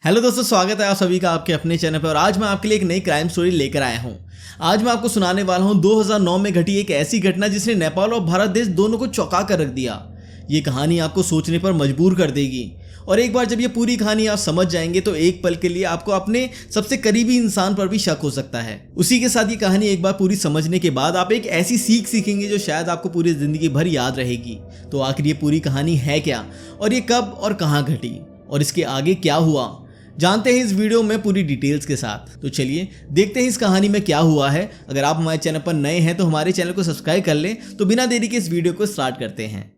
Hello दोस्तों, स्वागत है आप सभी का आपके अपने चैनल पर। और आज मैं आपके लिए एक नई क्राइम स्टोरी लेकर आया हूं। आज मैं आपको सुनाने वाला हूं 2009 में घटी एक ऐसी घटना जिसने नेपाल और भारत देश दोनों को चौंका कर रख दिया। ये कहानी आपको सोचने पर मजबूर कर देगी और एक बार जब ये पूरी कहानी आप समझ जाएंगे तो एक पल के लिए आपको अपने सबसे करीबी इंसान पर भी शक हो सकता है। उसी के साथ ये कहानी एक बार पूरी समझने के बाद आप एक ऐसी सीख सीखेंगे जो शायद आपको पूरी जिंदगी भर याद रहेगी। तो आखिर ये पूरी कहानी है क्या, और ये कब और कहाँ घटी, और इसके आगे क्या हुआ, जानते हैं इस वीडियो में पूरी डिटेल्स के साथ। तो चलिए देखते हैं इस कहानी में क्या हुआ है। अगर आप हमारे चैनल पर नए हैं तो हमारे चैनल को सब्सक्राइब कर लें। तो बिना देरी के इस वीडियो को स्टार्ट करते हैं।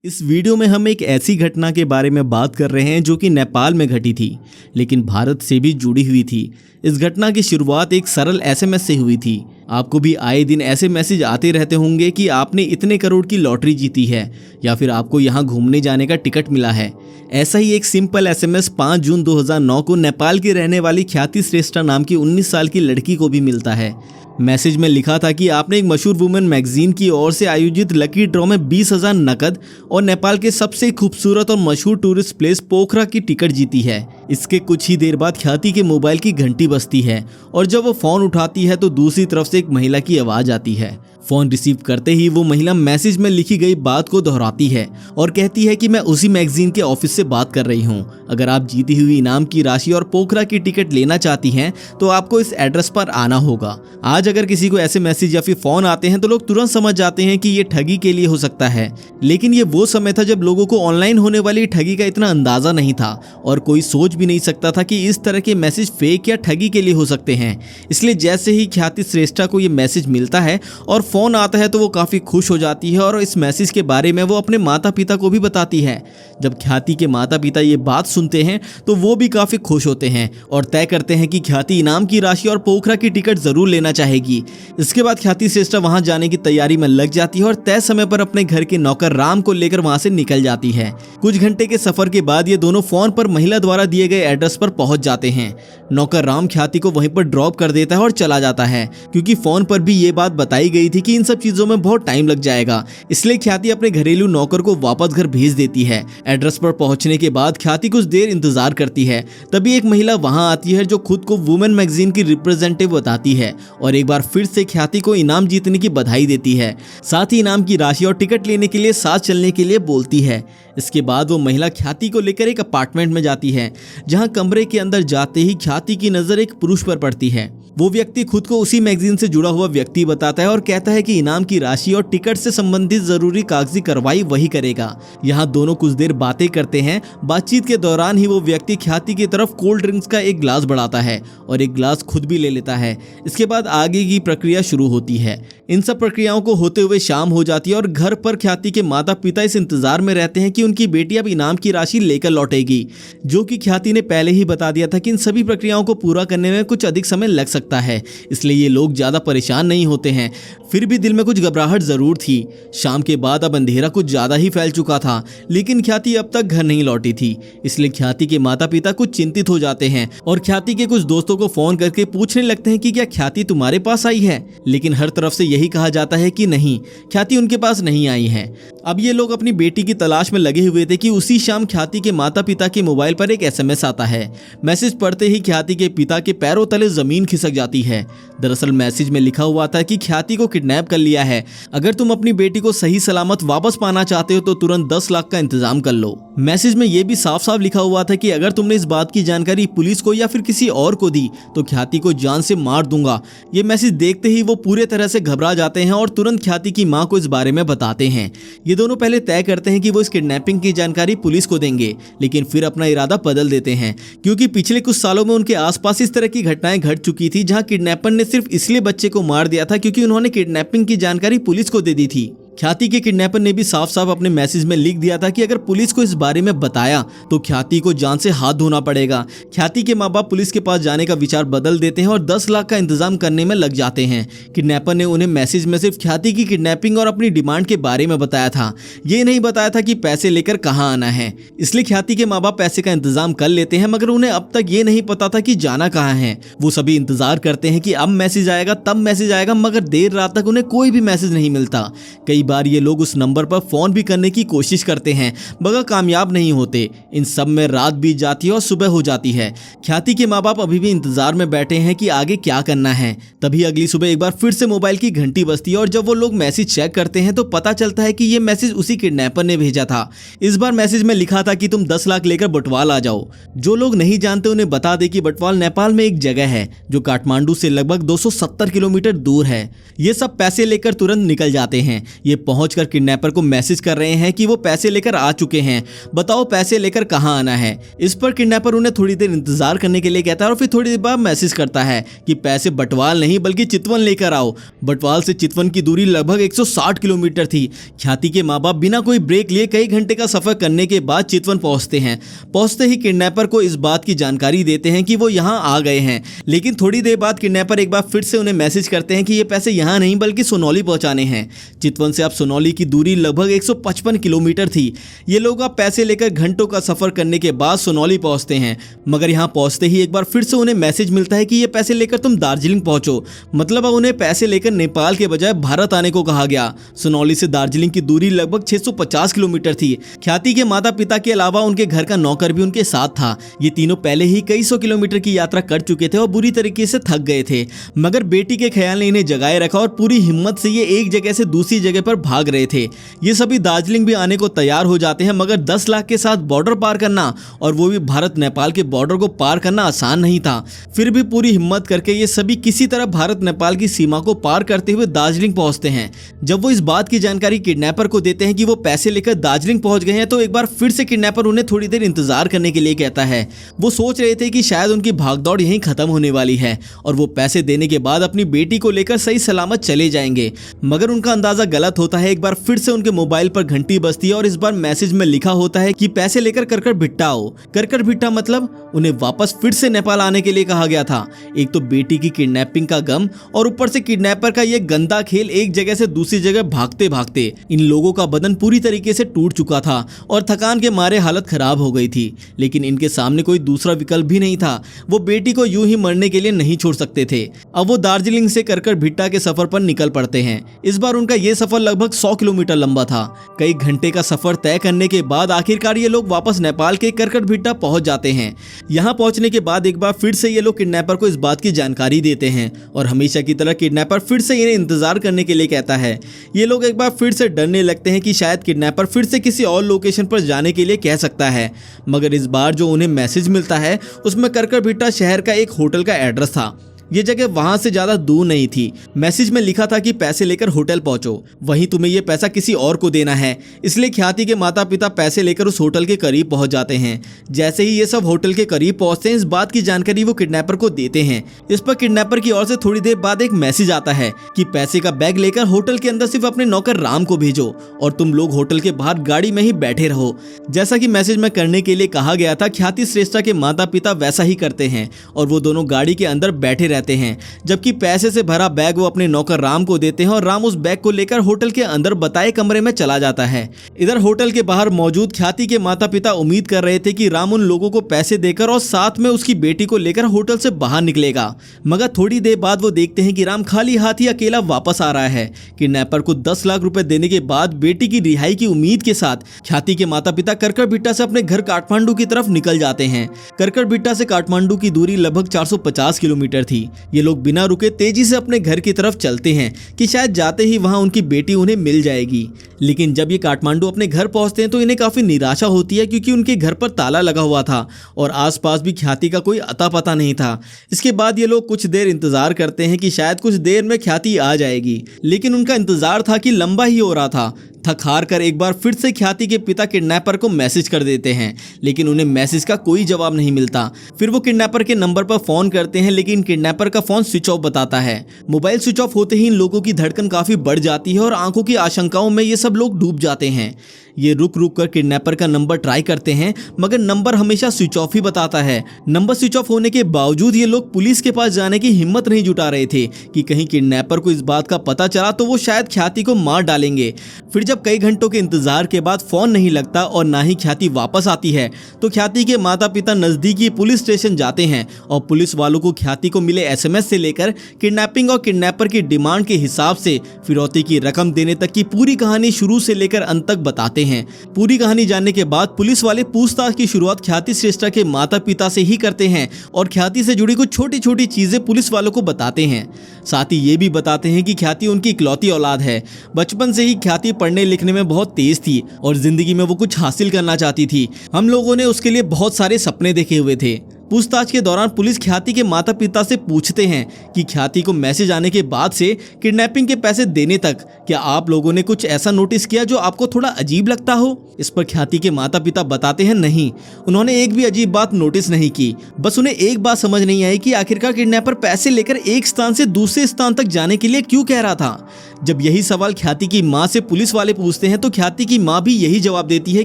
इस वीडियो में हम एक ऐसी घटना के बारे में बात कर रहे हैं जो कि नेपाल में घटी थी, लेकिन भारत से भी जुड़ी हुई थी। इस घटना की शुरुआत एक सरल एसएमएस से हुई थी। आपको भी आए दिन ऐसे मैसेज आते रहते होंगे कि आपने इतने करोड़ की लॉटरी जीती है या फिर आपको यहाँ घूमने जाने का टिकट मिला है। ऐसा ही एक सिंपल एसएमएस 5 जून 2009 को नेपाल की रहने वाली ख्याति श्रेष्ठा नाम की 19 साल की लड़की को भी मिलता है। मैसेज में लिखा था कि आपने एक मशहूर वुमेन मैगजीन की ओर से आयोजित लकी ड्रॉ में 20,000 नकद और नेपाल के सबसे खूबसूरत और मशहूर टूरिस्ट प्लेस पोखरा की टिकट जीती है। इसके कुछ ही देर बाद ख्याति के मोबाइल की घंटी बजती है और जब वो फोन उठाती है तो दूसरी तरफ से एक महिला की आवाज आती है। फोन रिसीव करते ही वो महिला मैसेज में लिखी गई बात को दोहराती है और कहती है कि मैं उसी मैगजीन के ऑफिस से बात कर रही हूँ। अगर आप जीती हुई इनाम की राशि और पोखरा की टिकट लेना चाहती हैं तो आपको इस एड्रेस पर आना होगा। आज अगर किसी को ऐसे मैसेज या फिर फोन आते हैं तो लोग तुरंत समझ जाते हैं कि ये ठगी के लिए हो सकता है, लेकिन ये वो समय था जब लोगों को ऑनलाइन होने वाली ठगी का इतना अंदाजा नहीं था और कोई सोच भी नहीं सकता था कि इस तरह के मैसेज फेक या ठगी के लिए हो सकते हैं। इसलिए जैसे ही ख्याति श्रेष्ठा को ये मैसेज मिलता है और फोन आता है तो वो काफी खुश हो जाती है और इस मैसेज के बारे में वो अपने माता पिता को भी बताती है। जब ख्याति के माता पिता ये बात सुनते हैं तो वो भी काफी खुश होते हैं और तय करते हैं कि ख्याति इनाम की राशि और पोखरा की टिकट जरूर लेना चाहेगी। इसके बाद ख्याति श्रेष्ठा वहां जाने की तैयारी में लग जाती है और तय समय पर अपने घर के नौकर राम को लेकर वहां से निकल जाती है। कुछ घंटे के सफर के बाद ये दोनों फोन पर महिला द्वारा दिए गए एड्रेस पर पहुंच जाते हैं। नौकर राम ख्याति को वहीं पर ड्रॉप कर देता है और चला जाता है, क्योंकि फोन पर भी ये बात बताई गई थी कि इन सब चीजों में बहुत टाइम लग जाएगा। इसलिए ख्याति अपने घरेलू नौकर को वापस घर भेज देती है। एड्रेस पर पहुंचने के बाद ख्याति कुछ देर इंतजार करती है। तभी एक महिला वहां आती है जो खुद को वुमेन मैगजीन की रिप्रेजेंटेटिव बताती है और एक बार फिर से ख्याति को इनाम जीतने की बधाई देती है। साथ ही इनाम की राशि और टिकट लेने के लिए साथ चलने के लिए बोलती है। इसके बाद वो महिला ख्याति को लेकर एक अपार्टमेंट में जाती है, जहां कमरे के अंदर जाते ही ख्याति की नजर एक पुरुष पर पड़ती है। वो व्यक्ति खुद को उसी मैगजीन से जुड़ा हुआ व्यक्ति बताता है और कहता है कि इनाम की राशि और टिकट से संबंधित जरूरी कागजी कार्रवाई वही करेगा। यहाँ दोनों कुछ देर बातें करते हैं। बातचीत के दौरान ही वो व्यक्ति ख्याति की तरफ कोल्ड ड्रिंक्स का एक गिलास बढ़ाता है और एक गिलास खुद भी ले लेता है। इसके बाद आगे की प्रक्रिया शुरू होती है। इन सब प्रक्रियाओं को होते हुए शाम हो जाती है और घर पर ख्याति के माता पिता इस इंतजार में रहते हैं कि उनकी बेटी अब इनाम की राशि लेकर लौटेगी, जो कि ख्याति ने पहले ही बता दिया था कि इन सभी प्रक्रियाओं को पूरा करने में कुछ अधिक समय लग सकता है। इसलिए ये लोग ज्यादा परेशान नहीं होते हैं। फिर भी दिल में कुछ घबराहट जरूर थी। शाम के बाद अब अंधेरा कुछ ज्यादा ही फैल चुका था, लेकिन ख्याति अब तक घर नहीं लौटी थी। इसलिए ख्याति के माता पिता कुछ चिंतित हो जाते हैं और ख्याति के कुछ दोस्तों को फोन करके पूछने लगते हैं कि क्या ख्याति तुम्हारे पास आई है, लेकिन हर तरफ से यही कहा जाता है कि नहीं, ख्याति उनके पास नहीं आई है। अब ये लोग अपनी बेटी की तलाश में लगे हुए थे कि उसी शाम ख्याति के माता पिता के मोबाइल पर एक एसएमएस आता है। मैसेज पढ़ते ही ख्याति के पिता के पैरों तले जमीन खिसक जाती है। दरअसल मैसेज में लिखा हुआ था कि ख्याति को किडनैप कर लिया है। अगर तुम अपनी बेटी को सही सलामत वापस पाना चाहते हो तो तुरंत 10 लाख का इंतजाम कर लो। मैसेज में यह भी साफ साफ लिखा हुआ था कि अगर तुमने इस बात की जानकारी पुलिस को या फिर किसी और को दी तो ख्याति को जान से मार दूंगा। ये मैसेज देखते ही वो पूरे तरह से घबरा जाते हैं और तुरंत ख्याति की मां को इस बारे में बताते हैं। ये दोनों पहले तय करते हैं कि वो इस किडनैपिंग की जानकारी पुलिस को देंगे, लेकिन फिर अपना इरादा बदल देते हैं, क्योंकि पिछले कुछ सालों में उनके आसपास इस तरह की घटनाएं घट चुकी थी जहां किडनैपर ने सिर्फ इसलिए बच्चे को मार दिया था क्योंकि उन्होंने किडनैपिंग की जानकारी पुलिस को दे दी थी। ख्याति के किडनैपर ने भी साफ साफ अपने मैसेज में लिख दिया था कि अगर पुलिस को इस बारे में बताया तो ख्याति को जान से हाथ धोना पड़ेगा। ख्याति के माँ बाप पुलिस के पास जाने का विचार बदल देते हैं और 10 लाख का इंतजाम करने में लग जाते हैं। किडनैपर ने उन्हें मैसेज में सिर्फ ख्याति की किडनैपिंग और अपनी डिमांड के बारे में बताया था, ये नहीं बताया था कि पैसे लेकर कहाँ आना है। इसलिए ख्याति के माँ बाप पैसे का इंतजाम कर लेते हैं, मगर उन्हें अब तक ये नहीं पता था कि जाना कहाँ है। वो सभी इंतजार करते हैं कि अब मैसेज आएगा, तब मैसेज आएगा, मगर देर रात तक उन्हें कोई भी मैसेज नहीं मिलता। कई बार ये लोग उस नंबर पर फोन भी करने की कोशिश करते हैं मगर कामयाब नहीं होते। इन सब में रात बीत जाती है और सुबह हो जाती है। ख्याति के माँ बाप अभी भी इंतजार में बैठे हैं कि आगे क्या करना है। तभी अगली सुबह एक बार फिर से मोबाइल की घंटी बजती है और जब वो लोग मैसेज चेक करते हैं तो पता चलता है कि ये मैसेज उसी किडनैपर ने भेजा था। इस बार मैसेज में लिखा था कि तुम 10 लाख लेकर बटवाल आ जाओ। जो लोग नहीं जानते उन्हें बता दे कि बटवाल नेपाल में एक जगह है जो काठमांडू से लगभग 270 किलोमीटर दूर है। ये सब पैसे लेकर तुरंत निकल जाते हैं। ये पहुंचकर किडनैपर को मैसेज कर रहे हैं कि वो पैसे लेकर आ चुके हैं, बताओ पैसे लेकर कहां आना है। इस पर किडनैपर उन्हें थोड़ी देर इंतजार करने के लिए कहता है और फिर थोड़ी देर बाद मैसेज करता है कि पैसे बटवाल नहीं बल्कि चितवन लेकर आओ। बटवाल से चितवन की दूरी लगभग 160 किलोमीटर थी। ख्याति के माँ बाप बिना कोई ब्रेक लिए कई घंटे का सफर करने के बाद चितवन पहुंचते हैं। पहुंचते ही किडनैपर को इस बात की जानकारी देते हैं कि वो यहाँ आ गए हैं। लेकिन थोड़ी देर बाद किडनैपर एक बार फिर से उन्हें मैसेज करते हैं कि ये पैसे यहाँ नहीं बल्कि सोनौली पहुंचाने हैं। चितवन से अब सोनौली की दूरी लगभग 155 किलोमीटर थी। ये लोग अब पैसे लेकर घंटों का सफर करने के बाद सोनौली पहुंचते हैं मगर यहाँ पहुंचते ही एक बार फिर से उन्हें मैसेज मिलता है कि ये पैसे लेकर तुम दार्जिलिंग पहुंचो। मतलब अब उन्हें पैसे लेकर नेपाल के बजाय भारत आने को कहा गया। सोनौली से दार्जिलिंग की दूरी लगभग 650 किलोमीटर थी। ख्याति के माता पिता के अलावा उनके घर का नौकर भी उनके साथ था। ये तीनों पहले ही कई सौ किलोमीटर की यात्रा कर चुके थे और बुरी तरीके से थक गए थे मगर बेटी के ख्याल ने इन्हें जगाए रखा और पूरी हिम्मत से ये एक जगह से दूसरी जगह पर भाग रहे थे। ये सभी दार्जिलिंग भी आने को तैयार हो जाते हैं मगर 10 लाख के साथ बॉर्डर पार करना और वो भी भारत नेपाल के बॉर्डर को पार करना आसान नहीं था। फिर भी पूरी हिम्मत करके ये सभी किसी तरह भारत नेपाल की सीमा को पार करते हुए दार्जिलिंग पहुंचते हैं। जब वो इस बात की जानकारी किडनैपर को देते हैं कि वो पैसे लेकर दार्जिलिंग पहुंच गए हैं तो एक बार फिर से किडनैपर उन्हें थोड़ी देर इंतजार करने के लिए कहता है। वो सोच रहे थे कि शायद उनकी भागदौड़ यहीं खत्म होने वाली है और वो पैसे देने के बाद अपनी बेटी को लेकर सही सलामत चले जाएंगे मगर उनका अंदाजा गलत होता है। एक बार फिर से उनके मोबाइल पर घंटी बजती है और इस बार मैसेज में लिखा होता है कि पैसे लेकर करकर भिट्टा आओ। करकर भिट्टा मतलब उन्हें वापस फिर से नेपाल आने के लिए कहा गया था। एक तो बेटी की किडनैपिंग का गम और ऊपर से किडनैपर का यह गंदा खेल। एक जगह से दूसरी जगह भागते भागते इन लोगों का बदन पूरी तरीके से टूट चुका था और थकान के मारे हालत खराब हो गई थी। लेकिन इनके सामने कोई दूसरा विकल्प भी नहीं था। वो बेटी को यूं ही मरने के लिए नहीं छोड़ सकते थे। अब वो दार्जिलिंग से करकर भिट्टा के सफर पर निकल पड़ते हैं। इस बार उनका ये सफर लगभग 100 किलोमीटर लंबा था। कई घंटे का सफर तय करने के बाद आखिरकार ये लोग वापस नेपाल के करकट भिट्टा पहुंच जाते हैं। यहाँ पहुंचने के बाद एक बार फिर से ये लोग किडनैपर को इस बात की जानकारी देते हैं और हमेशा की तरह किडनैपर फिर से इन्हें इंतजार करने के लिए कहता है। ये लोग एक बार फिर से डरने लगते हैं कि शायद किडनैपर फिर से किसी और लोकेशन पर जाने के लिए कह सकता है मगर इस बार जो उन्हें मैसेज मिलता है उसमें करकट भिट्टा शहर का एक होटल का एड्रेस था। ये जगह वहां से ज्यादा दूर नहीं थी। मैसेज में लिखा था कि पैसे लेकर होटल पहुंचो, वहीं तुम्हें ये पैसा किसी और को देना है। इसलिए ख्याति के माता पिता पैसे लेकर उस होटल के करीब पहुंच जाते हैं। जैसे ही ये सब होटल के करीब पहुंचते हैं इस बात की जानकारी वो किडनैपर को देते हैं। इस पर किडनैपर की ओर से थोड़ी देर बाद एक मैसेज आता है कि पैसे का बैग लेकर होटल के अंदर सिर्फ अपने नौकर राम को भेजो और तुम लोग होटल के बाहर गाड़ी में ही बैठे रहो। जैसा कि मैसेज में करने के लिए कहा गया था, ख्याति श्रेष्ठा के माता पिता वैसा ही करते हैं और वो दोनों गाड़ी के अंदर बैठे रहते हैं। जबकि पैसे से भरा बैग वो अपने नौकर राम को देते हैं और राम उस बैग को लेकर होटल के अंदर बताए कमरे में चला जाता है। इधर होटल के बाहर मौजूद ख्याति के माता पिता उम्मीद कर रहे थे कि राम उन लोगों को पैसे देकर और साथ में उसकी बेटी को लेकर होटल से बाहर निकलेगा मगर थोड़ी देर बाद वो देखते हैं कि राम खाली हाथ ही अकेला वापस आ रहा है। किडनैपर को 10 लाख रुपए देने के बाद बेटी की रिहाई की उम्मीद के साथ ख्याति के माता पिता करकट भिट्टा से अपने घर काठमांडू की तरफ निकल जाते हैं। करकट भिट्टा से काठमांडू की दूरी लगभग 450 किलोमीटर थी। ये लोग बिना रुके तेजी से अपने घर की तरफ चलते हैं कि शायद जाते ही वहां उनकी बेटी उन्हें मिल जाएगी। लेकिन जब ये काठमांडू अपने घर पहुंचते हैं तो इन्हें काफी निराशा होती है क्योंकि उनके घर पर ताला लगा हुआ था और आसपास भी ख्याति का कोई अता पता नहीं था। इसके बाद ये लोग कुछ देर इंतजार करते हैं कि शायद कुछ देर में ख्याति आ जाएगी, लेकिन उनका इंतजार था कि लंबा ही हो रहा था। थक हार कर एक बार फिर से ख्याति के पिता किडनैपर को मैसेज कर देते हैं लेकिन उन्हें मैसेज का कोई जवाब नहीं मिलता। फिर वो किडनैपर के नंबर पर फोन करते हैं लेकिन किडनैपर का फोन स्विच ऑफ बताता है। मोबाइल स्विच ऑफ होते ही इन लोगों की धड़कन काफी बढ़ जाती है और आंखों की आशंकाओं में ये सब लोग डूब जाते हैं। ये रुक रुक कर किडनैपर का नंबर ट्राई करते हैं, मगर नंबर हमेशा स्विच ऑफ ही बताता है। नंबर स्विच ऑफ होने के बावजूद ये लोग पुलिस के पास जाने की हिम्मत नहीं जुटा रहे थे कि कहीं किडनैपर को इस बात का पता चला तो वो शायद ख्याति को मार डालेंगे। फिर जब कई घंटों के इंतजार के बाद फोन नहीं लगता और ना ही ख्याति वापस आती है, तो ख्याति के माता पिता नजदीकी पुलिस स्टेशन जाते हैं और पुलिस वालों को ख्याति को मिले एसएमएस से लेकर किडनैपिंग और किडनैपर की डिमांड के हिसाब से फिरौती की रकम देने तक की पूरी कहानी शुरू से लेकर अंत तक बताते हैं। पूरी कहानी जानने के बाद पुलिस वाले पूछताछ की शुरुआत ख्याति श्रेष्ठा के माता पिता से ही करते हैं और ख्याति से जुड़ी कुछ छोटी छोटी चीजें पुलिस वालों को बताते हैं। साथ ही ये भी बताते हैं कि ख्याति उनकी इकलौती औलाद है। बचपन से ही ख्याति पढ़ने लिखने में बहुत तेज थी और जिंदगी में वो कुछ हासिल करना चाहती थी। हम लोगों ने उसके लिए बहुत सारे सपने देखे हुए थे। पूछताछ के दौरान पुलिस ख्याति के माता पिता से पूछते हैं कि ख्याति को मैसेज आने के बाद से किडनैपिंग के पैसे देने तक क्या आप लोगों ने कुछ ऐसा नोटिस किया जो आपको थोड़ा अजीब लगता हो? इस पर ख्याति के माता पिता बताते हैं नहीं, उन्होंने एक भी अजीब बात नोटिस नहीं की। बस उन्हें एक बात समझ नहीं आई कि आखिरकार किडनैपर पैसे लेकर एक स्थान से दूसरे स्थान तक जाने के लिए क्यों कह रहा था। जब यही सवाल ख्याति की माँ से पुलिस वाले पूछते हैं तो ख्याति की माँ भी यही जवाब देती है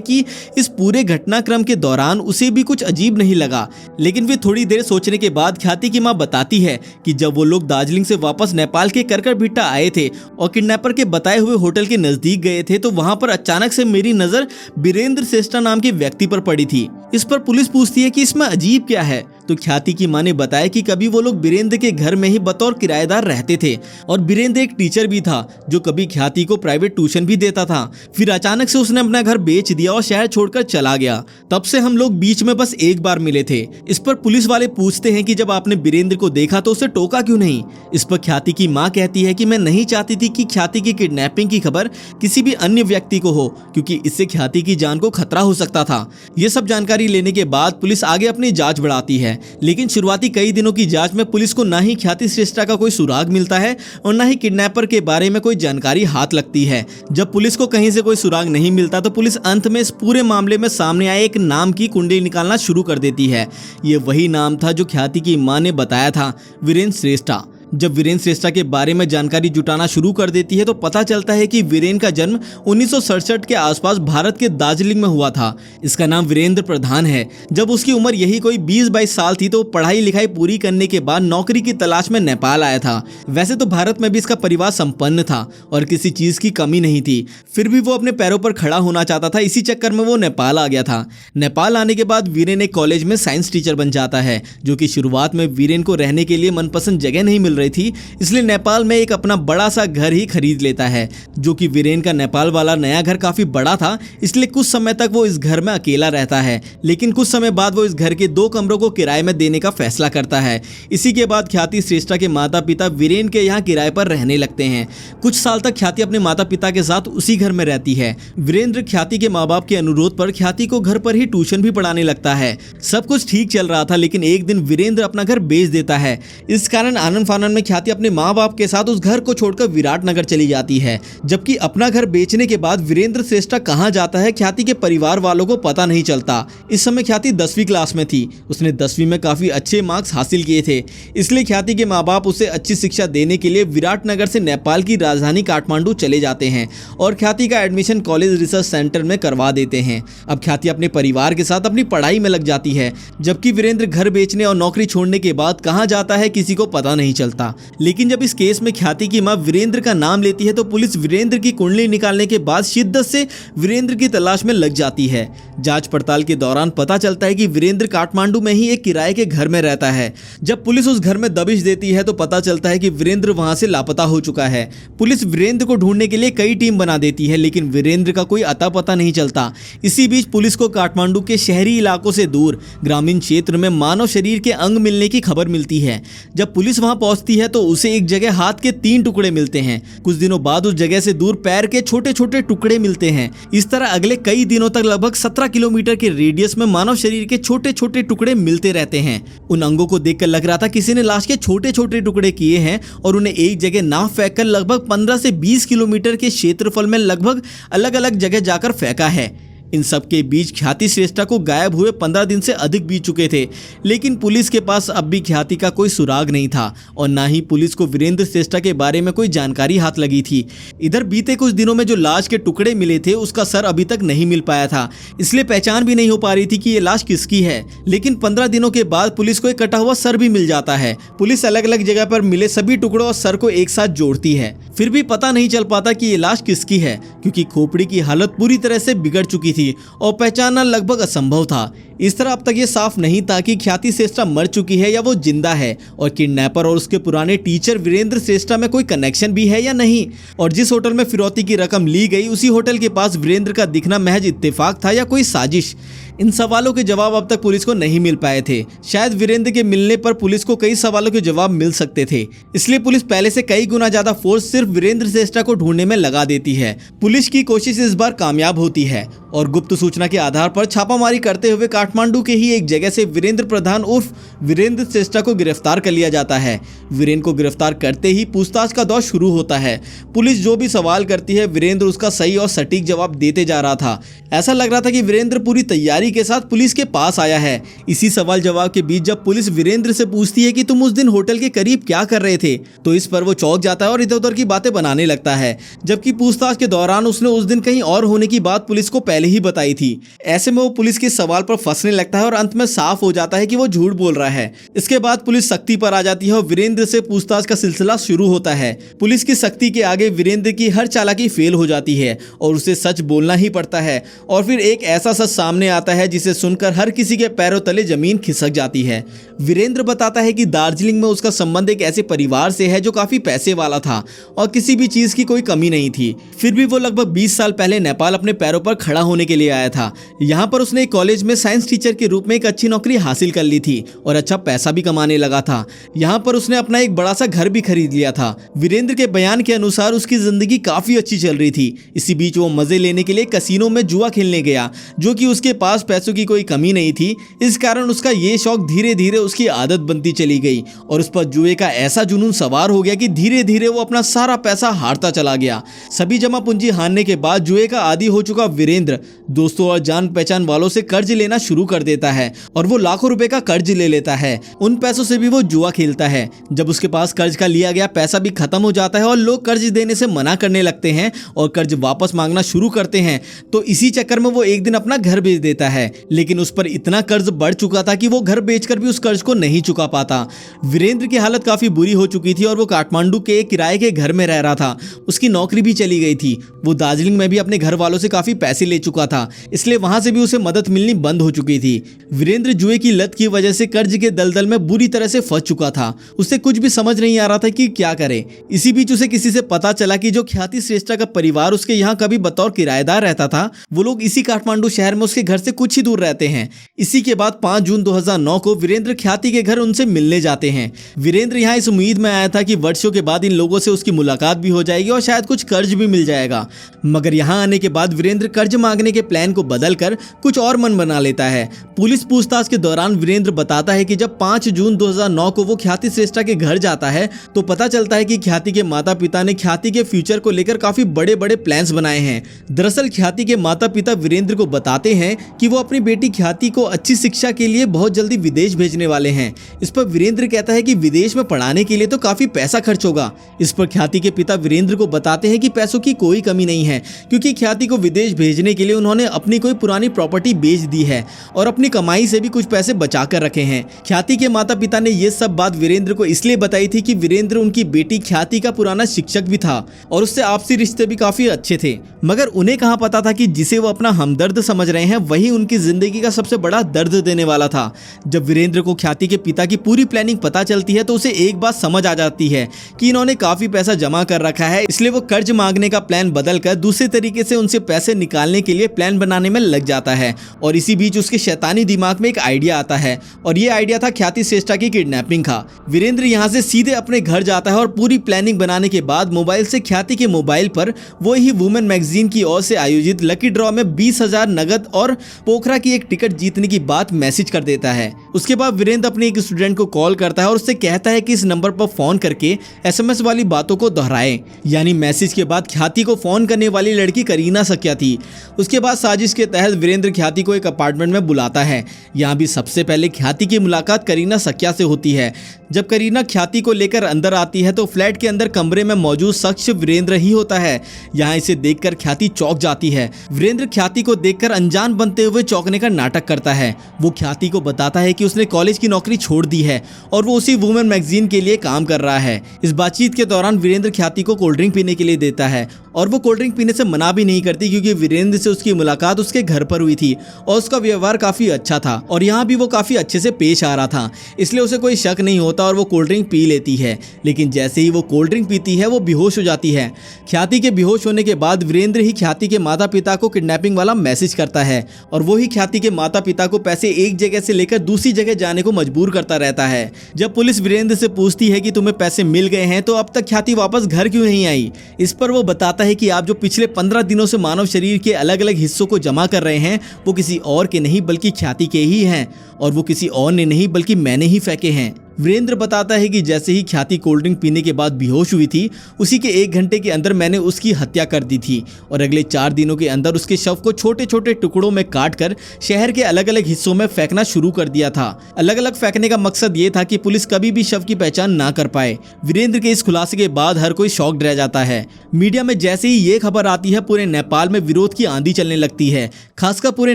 कि इस पूरे घटनाक्रम के दौरान उसे भी कुछ अजीब नहीं लगा। लेकिन फिर थोड़ी देर सोचने के बाद ख्याति की माँ बताती है कि जब वो लोग दार्जिलिंग से वापस नेपाल के करकरभिट्टा आए थे और किडनैपर के बताए हुए होटल के नजदीक गए थे तो वहां पर अचानक से मेरी नजर वीरेंद्र श्रेष्ठा नाम के व्यक्ति पर पड़ी थी। इस पर पुलिस पूछती है कि इसमें अजीब क्या है, तो ख्याति की मां ने बताया कि कभी वो लोग वीरेंद्र के घर में ही बतौर किराएदार रहते थे और वीरेंद्र एक टीचर भी था जो कभी ख्याति को प्राइवेट ट्यूशन भी देता था। फिर अचानक से उसने अपना घर बेच दिया और शहर छोड़कर चला गया। तब से हम लोग बीच में बस एक बार मिले थे। इस पर पुलिस वाले पूछते हैं कि जब आपने वीरेंद्र को देखा तो उसे टोका क्यों नहीं। इस पर ख्याति की मां कहती है कि मैं नहीं चाहती थी कि ख्याति की किडनैपिंग की खबर किसी भी अन्य व्यक्ति को हो, क्योंकि इससे ख्याति की जान को खतरा हो सकता था। ये सब जानकारी लेने के बाद पुलिस आगे अपनी जांच बढ़ाती है, लेकिन शुरुआती कई दिनों की जांच में पुलिस को ना ही ख्याति श्रेष्ठा का कोई सुराग मिलता है और ना ही किडनैपर के बारे में कोई जानकारी हाथ लगती है। जब पुलिस को कहीं से कोई सुराग नहीं मिलता तो पुलिस अंत में इस पूरे मामले में सामने आए एक नाम की कुंडली निकालना शुरू कर देती है। ये वही नाम था जो ख्याति की मां ने बताया था, वीरेंद्र श्रेष्ठा। जब वीरेंद्र श्रेष्ठा के बारे में जानकारी जुटाना शुरू कर देती है तो पता चलता है कि वीरेंद्र का जन्म 1967 के आसपास भारत के दार्जिलिंग में हुआ था। इसका नाम वीरेंद्र प्रधान है। जब उसकी उम्र यही कोई 20-22 साल थी तो पढ़ाई लिखाई पूरी करने के बाद नौकरी की तलाश में नेपाल आया था। वैसे तो भारत में भी इसका परिवार संपन्न था और किसी चीज की कमी नहीं थी, फिर भी वो अपने पैरों पर खड़ा होना चाहता था। इसी चक्कर में वो नेपाल आ गया था। नेपाल आने के बाद वीरेंद्र एक कॉलेज में साइंस टीचर बन जाता है, जो कि शुरुआत में वीरेंद्र को रहने के लिए मनपसंद जगह नहीं मिल रही थी, इसलिए नेपाल में एक अपना बड़ा सा घर ही खरीद लेता है। जो कि वीरेंद्र का नेपाल वाला नया घर काफी बड़ा था, इसलिए कुछ समय तक वो इस घर में अकेला रहता है। लेकिन कुछ समय बाद वो इस घर के 2 कमरों को किराए में देने का फैसला करता है। इसी के बाद ख्याति श्रेष्ठा के माता पिता वीरेंद्र के यहाँ किराए पर रहने लगते हैं। कुछ साल तक ख्याति अपने माता पिता के साथ उसी घर में रहती है। वीरेंद्र ख्याति के माँ बाप के अनुरोध पर ख्याति को घर पर ही ट्यूशन भी पढ़ाने लगता है। सब कुछ ठीक चल रहा था, लेकिन एक दिन वीरेंद्र अपना घर बेच देता है। इस कारण आनंद फानन में ख्याति अपने माँ बाप के साथ उस घर को छोड़कर विराटनगर चली जाती है। जबकि अपना घर बेचने के बाद वीरेंद्र श्रेष्ठा कहाँ जाता है ख्याति के परिवार वालों को पता नहीं चलता। इस समय ख्याति 10वीं क्लास में थी। उसने 10वीं में काफी अच्छे मार्क्स हासिल किए थे, इसलिए ख्याति के माँ बाप उसे अच्छी शिक्षा देने के लिए विराटनगर से नेपाल की राजधानी काठमांडू चले जाते हैं और ख्याति का एडमिशन कॉलेज रिसर्च सेंटर में करवा देते हैं। अब ख्याति अपने परिवार के साथ अपनी पढ़ाई में लग जाती है, जबकि वीरेंद्र घर बेचने और नौकरी छोड़ने के बाद कहाँ जाता है किसी को पता नहीं चलता। लेकिन जब इस केस में ख्याति की मां वीरेंद्र का नाम लेती है तो पुलिस वीरेंद्र की कुंडली निकालने के बाद शिद्दत से वीरेंद्र की तलाश में लग जाती है। जांच पड़ताल के दौरान पता चलता है कि वीरेंद्र काठमांडू में ही एक किराए के घर में रहता है। जब पुलिस उस घर में दबिश देती है तो पता चलता है कि वीरेंद्र वहां से लापता हो चुका है। पुलिस वीरेंद्र को ढूंढने के लिए कई टीम बना देती है, लेकिन वीरेंद्र का कोई अता पता नहीं चलता। इसी बीच पुलिस को काठमांडू के शहरी इलाकों से दूर ग्रामीण क्षेत्र में मानव शरीर के अंग मिलने की खबर मिलती है। जब पुलिस वहां पहुंचती है तो उसे एक जगह हाथ के 3 टुकड़े मिलते हैं। कुछ दिनों बाद उस जगह से दूर पैर के छोटे छोटे टुकड़े मिलते हैं। इस तरह अगले कई दिनों तक लगभग 17 किलोमीटर के रेडियस में मानव शरीर के छोटे छोटे टुकड़े मिलते रहते हैं। उन अंगों को देखकर लग रहा था किसी ने लाश के छोटे छोटे टुकड़े किए हैं और उन्हें एक जगह ना फेंक कर लगभग 15 से 20 किलोमीटर के क्षेत्रफल में लगभग अलग अलग जगह जाकर फेंका है। इन सब के बीच ख्याति श्रेष्ठा को गायब हुए 15 दिन से अधिक बीत चुके थे, लेकिन पुलिस के पास अब भी ख्याति का कोई सुराग नहीं था और ना ही पुलिस को वीरेंद्र श्रेष्ठा के बारे में कोई जानकारी हाथ लगी थी। इधर बीते कुछ दिनों में जो लाश के टुकड़े मिले थे उसका सर अभी तक नहीं मिल पाया था, इसलिए पहचान भी नहीं हो पा रही थी कि ये लाश किसकी है। लेकिन 15 दिनों के बाद पुलिस को एक कटा हुआ सर भी मिल जाता है। पुलिस अलग अलग जगह पर मिले सभी टुकड़ों और सर को एक साथ जोड़ती है, फिर भी पता नहीं चल पाता कि ये लाश किसकी है, क्योंकि खोपड़ी की हालत पूरी तरह से बिगड़ चुकी थी और पहचानना लगभग असंभव था। इस तरह अब तक ये साफ नहीं था कि ख्याति श्रेष्ठा मर चुकी है या वो जिंदा है, और किडनैपर और उसके पुराने टीचर वीरेंद्र श्रेष्ठा में कोई कनेक्शन भी है या नहीं, और जिस होटल में फिरौती की रकम ली गई उसी होटल के पास वीरेंद्र का दिखना महज इत्तेफाक था या कोई साजिश। इन सवालों के जवाब अब तक पुलिस को नहीं मिल पाए थे। शायद वीरेंद्र के मिलने पर पुलिस को कई सवालों के जवाब मिल सकते थे, इसलिए पुलिस पहले से कई गुना ज्यादा फोर्स सिर्फ वीरेंद्र श्रेष्ठा को ढूंढने में लगा देती है। पुलिस की कोशिश इस बार कामयाब होती है और गुप्त सूचना के आधार पर छापामारी करते हुए काठमांडू के ही एक जगह से वीरेंद्र प्रधान उर्फ वीरेंद्र श्रेष्ठा को गिरफ्तार कर लिया जाता है। वीरेंद्र को गिरफ्तार करते ही पूछताछ का दौर शुरू होता है। पुलिस जो भी सवाल करती है वीरेंद्र उसका सही और सटीक जवाब देते जा रहा था। ऐसा लग रहा था कि वीरेंद्र पूरी तैयारी के साथ पुलिस के पास आया है। इसी सवाल जवाब के बीच जब पुलिस वीरेंद्र से पूछती है कि तुम उस दिन होटल के करीब क्या कर रहे थे, तो इस पर वो चौंक जाता है और इधर उधर की बातें बनाने लगता है, जबकि पूछताछ के दौरान उसने उस दिन कहीं और होने की बात पुलिस को पहले ही बताई थी। ऐसे में वो पुलिस के सवाल पर फंसने लगता है और अंत में साफ हो जाता है कि वो झूठ बोल रहा है। इसके बाद पुलिस सख्ती पर आ जाती है और वीरेंद्र से पूछताछ का सिलसिला शुरू होता है। पुलिस की सख्ती के आगे वीरेंद्र की हर चालाकी फेल हो जाती है और उसे सच बोलना ही पड़ता है, और फिर एक ऐसा सच सामने आता है जिसे सुनकर हर किसी के पैरों तले जमीन खिसक जाती है। वीरेंद्र बताता है कि दार्जिलिंग में उसका संबंध एक ऐसे परिवार से है जो काफी पैसे वाला था और किसी भी चीज की कोई कमी नहीं थी। फिर भी वो लगभग 20 साल पहले नेपाल अपने पैरों पर खड़ा होने के लिए आया था। यहाँ पर उसने एक कॉलेज में साइंस टीचर के रूप में एक अच्छी नौकरी हासिल कर ली थी और अच्छा पैसा भी कमाने लगा था। यहाँ पर उसने अपना एक बड़ा सा घर भी खरीद लिया था। वीरेंद्र के बयान के अनुसार उसकी जिंदगी काफी अच्छी चल रही थी। इसी बीच वो मजे लेने के लिए कसीनो में जुआ खेलने गया, जो कि उसके पास पैसों की कोई कमी नहीं थी। इस कारण उसका ये शौक धीरे धीरे उसकी आदत बनती चली गई और उस पर जुए का ऐसा जुनून सवार हो गया कि धीरे धीरे वो अपना सारा पैसा हारता चला गया। सभी जमा पूंजी हारने के बाद जुए का आदी हो चुका वीरेंद्र दोस्तों और जान पहचान वालों से कर्ज लेना शुरू कर देता है और वो लाखों रुपए का कर्ज ले लेता है। उन पैसों से भी वो जुआ खेलता है। जब उसके पास कर्ज का लिया गया पैसा भी खत्म हो जाता है और लोग कर्ज देने से मना करने लगते हैं और कर्ज वापस मांगना शुरू करते हैं, तो इसी चक्कर में वो एक दिन अपना घर बेच देता है। लेकिन उस पर इतना कर्ज बढ़ चुका था कि वो घर बेचकर भी उस कर्ज को नहीं चुका पाता। वीरेंद्र की हालत काफी बुरी हो चुकी थी और वो काठमांडू के एक किराए के घर में रह रहा था। उसकी नौकरी भी चली गई थी। वो दार्जिलिंग में भी अपने घर वालों से काफी पैसे ले चुका था, इसलिए वहां से भी उसे मदद मिलनी बंद हो चुकी थी। वीरेंद्र जुए की लत की वजह से कर्ज के दलदल में बुरी तरह से फंस चुका था। उसे कुछ भी समझ नहीं आ रहा था कि क्या करे। इसी बीच उसे किसी से पता चला कि जो ख्याति श्रेष्ठा का परिवार उसके यहाँ कभी बतौर किराएदार रहता था, वो लोग इसी काठमांडू शहर में उसके घर से कुछ ही दूर रहते हैं। इसी के बाद 5 जून 2009 को वीरेंद्र ख्याति के घर उनसे मिलने जाते हैं। वीरेंद्र यहाँ इस उम्मीद में आया था कि वर्षों के बाद इन लोगों से उसकी मुलाकात भी हो जाएगी और शायद कुछ कर्ज भी मिल जाएगा, मगर यहाँ आने के बाद वीरेंद्र कर्ज मांगने के प्लान को बदलकर कुछ और मन बना लेता है। पुलिस पूछताछ के दौरान वीरेंद्र बताता है कि जब 5 जून 2009 को वो ख्याति श्रेष्ठा के घर जाता है तो पता चलता है कि ख्याति के माता पिता ने ख्याति के फ्यूचर को लेकर काफी बड़े बड़े प्लान्स बनाए हैं। दरअसल ख्याति के माता पिता वीरेंद्र को बताते हैं कि वो अपनी बेटी ख्याति को अच्छी शिक्षा के लिए बहुत जल्दी विदेश भेजने वाले हैं। इस पर वीरेंद्र कहता है कि विदेश में पढ़ाने के लिए तो काफी पैसा खर्च होगा। इस पर ख्याति के पिता वीरेंद्र को बताते हैं कि पैसों की कोई कमी नहीं है, क्योंकि ख्याति को विदेश भेजने के लिए उन्होंने अपनी कोई पुरानी प्रॉपर्टी बेच दी है और अपनी कमाई से भी कुछ पैसे बचा कर रखे हैं। ख्याति के माता पिता ने ये सब बात वीरेंद्र को इसलिए बताई थी कि वीरेंद्र उनकी बेटी ख्याति का पुराना शिक्षक भी था और उससे आपसी रिश्ते भी काफी अच्छे थे, मगर उन्हें कहाँ पता था कि जिसे वो अपना हमदर्द समझ रहे हैं वही उनकी जिंदगी का सबसे बड़ा दर्द देने वाला था। जब वीरेंद्र को ख्याति के पिता की पूरी प्लानिंग पता चलती है तो उसे एक बात समझ आ जाती है कि इन्होंने काफी पैसा जमा कर रखा है, इसलिए वो कर्ज मांगने का प्लान बदलकर दूसरे तरीके से उनसे पैसे निकालने के लिए प्लान बनाने में लग जाता है। और इसी बीच उसके शैतानी दिमाग में एक आइडिया आता है और ये आइडिया था ख्याति श्रेष्ठा की किडनैपिंग का। वीरेंद्र यहाँ से सीधे अपने घर जाता है और पूरी प्लानिंग बनाने के बाद मोबाइल से ख्याति के मोबाइल पर वो ही वुमेन मैगजीन की ओर से आयोजित लकी ड्रॉ में 20,000 नगद और पोखरा की एक टिकट जीतने की बात मैसेज कर देता है। उसके बाद वीरेंद्र अपने एक स्टूडेंट को कॉल करता है और उससे कहता है कि इस नंबर पर फोन करके SMS वाली बातों को दोहराए। यानी मैसेज के बाद ख्याति को फोन करने वाली लड़की करीना सक्या थी। उसके बाद साजिश के तहत वीरेंद्र ख्याति को एक अपार्टमेंट में बुलाता है। यहाँ भी सबसे पहले ख्याति की मुलाकात करीना सक्या से होती है। जब करीना ख्याति को लेकर अंदर आती है तो फ्लैट के अंदर कमरे में मौजूद शख्स वीरेंद्र ही होता है। यहाँ इसे देखकर ख्याति चौंक जाती है। वीरेंद्र ख्याति को देखकर अनजान बनते हुए चौंकने का नाटक करता है। वो ख्याति को बताता है कि उसने कॉलेज की नौकरी छोड़ दी है और वो उसी वुमेन मैगजीन के लिए काम कर रहा है। इस बातचीत के दौरान वीरेंद्र ख्याति को कोल्ड ड्रिंक पीने के लिए देता है और वो कोल्ड ड्रिंक पीने से मना भी नहीं करती, क्योंकि वीरेंद्र से उसकी मुलाकात उसके घर पर हुई थी और उसका व्यवहार काफी अच्छा था और यहाँ भी वो काफी अच्छे से पेश आ रहा था, इसलिए उसे कोई शक नहीं होता और वो कोल्ड ड्रिंक पी लेती है। लेकिन जैसे ही वो कोल्ड ड्रिंक पीती है वो बेहोश हो जाती है। ख्याति के बेहोश होने के बाद वीरेंद्र ही ख्याति के माता पिता को किडनैपिंग वाला मैसेज करता है और वो ही ख्याति के माता पिता को पैसे एक जगह से लेकर दूसरी जगह जाने को मजबूर करता रहता है। जब पुलिस वीरेंद्र से पूछती है कि तुम्हें पैसे मिल गए हैं तो अब तक ख्याति वापस घर क्यों नहीं आई, इस पर वो बताता है कि आप जो पिछले 15 दिनों से मानव शरीर के अलग अलग हिस्सों को जमा कर रहे हैं वो किसी और के नहीं बल्कि ख्याति के ही हैं और वो किसी और ने नहीं बल्कि मैंने ही फेंके हैं। वीरेंद्र बताता है कि जैसे ही ख्याति कोल्ड ड्रिंक पीने के बाद बेहोश हुई थी उसी के 1 घंटे के अंदर मैंने उसकी हत्या कर दी थी और अगले 4 दिनों के अंदर उसके शव को छोटे छोटे टुकड़ों में काटकर शहर के अलग अलग हिस्सों में फेंकना शुरू कर दिया था। अलग अलग फेंकने का मकसद ये था कि पुलिस कभी भी शव की पहचान ना कर पाए। वीरेंद्र के इस खुलासे के बाद हर कोई शॉक्ड रह जाता है। मीडिया में जैसे ही ये खबर आती है पूरे नेपाल में विरोध की आंधी चलने लगती है। खासकर पूरे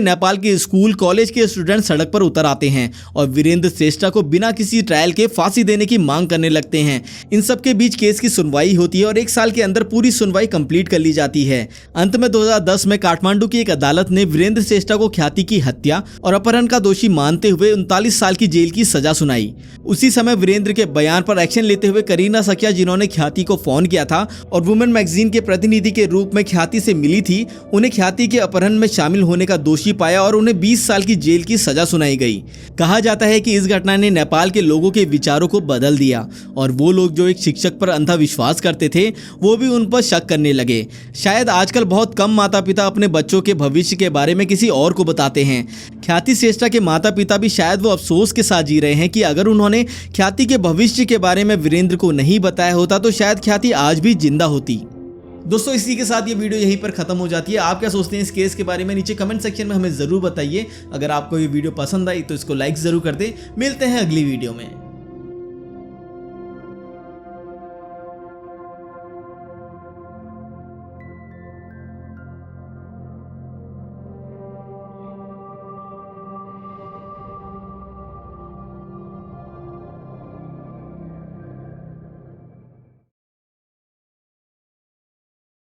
नेपाल के स्कूल कॉलेज के स्टूडेंट सड़क पर उतर आते हैं और वीरेंद्र श्रेष्ठा को बिना किसी ट्रायल के फांसी देने की मांग करने लगते हैं। इन सब के बीच केस की सुनवाई होती है और 1 साल के अंदर पूरी सुनवाई कंप्लीट कर ली जाती है। अंत में 2010 में काठमांडू की एक अदालत ने वीरेंद्र श्रेष्ठा को ख्याति की हत्या और अपहरण का दोषी मानते हुए 39 साल की जेल की सजा सुनाई। उसी समय वीरेंद्र के बयान पर एक्शन लेते हुए करीना सक्या, जिन्होंने ख्याति को फोन किया था और वुमेन मैगजीन के प्रतिनिधि के रूप में ख्याति से मिली थी, उन्हें ख्याति के अपहरण में शामिल होने का दोषी पाया और उन्हें 20 साल की जेल की सजा सुनाई गई। कहा जाता है कि इस घटना ने नेपाल के लोगों के विचारों को बदल दिया और वो लोग जो एक शिक्षक पर अंधा विश्वास करते थे वो भी उन पर शक करने लगे। शायद आजकल बहुत कम माता पिता अपने बच्चों के भविष्य के बारे में किसी और को बताते हैं। ख्याति श्रेष्ठा के माता पिता भी शायद वो अफसोस के साथ जी रहे हैं कि अगर उन्होंने ख्याति के भविष्य के बारे में वीरेंद्र को नहीं बताया होता तो शायद ख्याति आज भी जिंदा होती। दोस्तों, इसी के साथ ये वीडियो यहीं पर खत्म हो जाती है। आप क्या सोचते हैं इस केस के बारे में नीचे कमेंट सेक्शन में हमें जरूर बताइए। अगर आपको ये वीडियो पसंद आई तो इसको लाइक जरूर कर दें। मिलते हैं अगली वीडियो में।